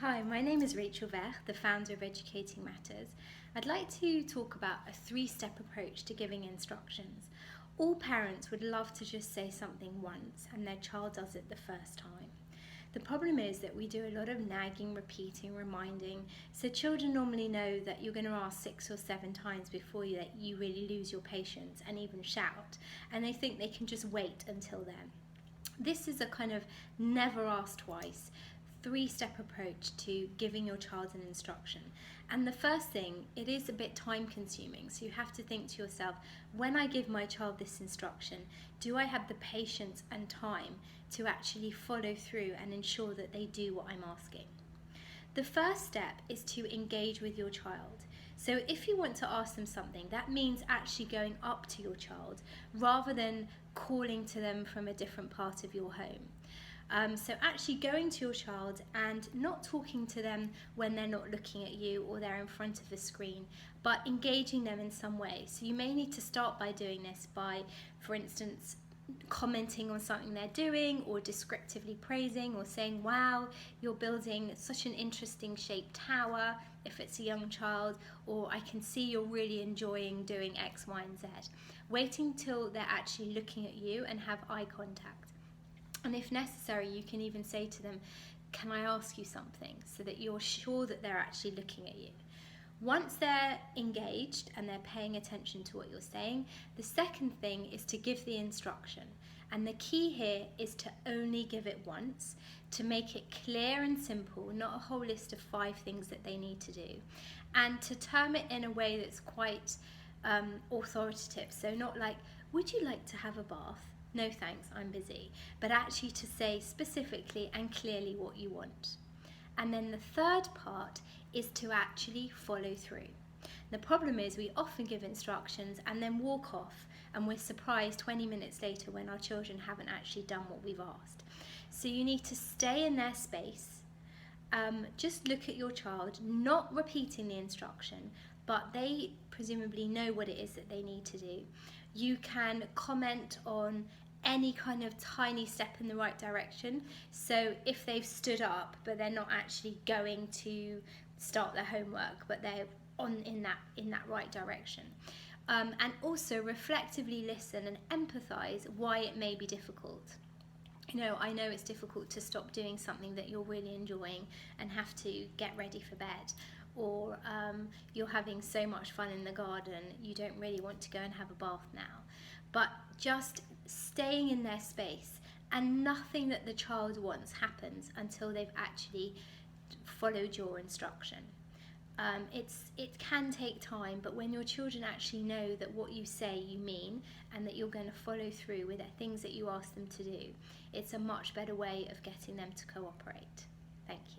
Hi, my name is Rachel Vech, the founder of Educating Matters. I'd like to talk about a three-step approach to giving instructions. All parents would love to just say something once and their child does it the first time. The problem is that we do a lot of nagging, repeating, reminding, so children normally know that you're going to ask 6 or 7 times before you really lose your patience and even shout, and they think they can just wait until then. This is a kind of never ask twice, three-step approach to giving your child an instruction. And the first thing, it is a bit time consuming, so you have to think to yourself, when I give my child this instruction, do I have the patience and time to actually follow through and ensure that they do what I'm asking? The first step is to engage with your child. So if you want to ask them something, that means actually going up to your child rather than calling to them from a different part of your home. So actually going to your child and not talking to them when they're not looking at you or they're in front of a screen, but engaging them in some way. So you may need to start by doing this by, for instance, commenting on something they're doing, or descriptively praising or saying, wow, you're building such an interesting shaped tower if it's a young child, or I can see you're really enjoying doing X, Y, and Z. Waiting till they're actually looking at you and have eye contact. And if necessary, you can even say to them, can I ask you something, so that you're sure that they're actually looking at you. Once they're engaged and they're paying attention to what you're saying, the second thing is to give the instruction. And the key here is to only give it once, to make it clear and simple, not a whole list of 5 things that they need to do. And to term it in a way that's quite authoritative. So not like, would you like to have a bath? No thanks, I'm busy. But actually to say specifically and clearly what you want. And then the third part is to actually follow through. The problem is we often give instructions and then walk off, and we're surprised 20 minutes later when our children haven't actually done what we've asked. So you need to stay in their space, just look at your child, not repeating the instruction, but they presumably know what it is that they need to do. You can comment on any kind of tiny step in the right direction. So if they've stood up but they're not actually going to start their homework, but they're in that right direction. And also reflectively listen and empathize why it may be difficult. I know it's difficult to stop doing something that you're really enjoying and have to get ready for bed, or you're having so much fun in the garden you don't really want to go and have a bath now. But just staying in their space, and nothing that the child wants happens until they've actually followed your instruction. It can take time, but when your children actually know that what you say you mean and that you're going to follow through with the things that you ask them to do, it's a much better way of getting them to cooperate. Thank you.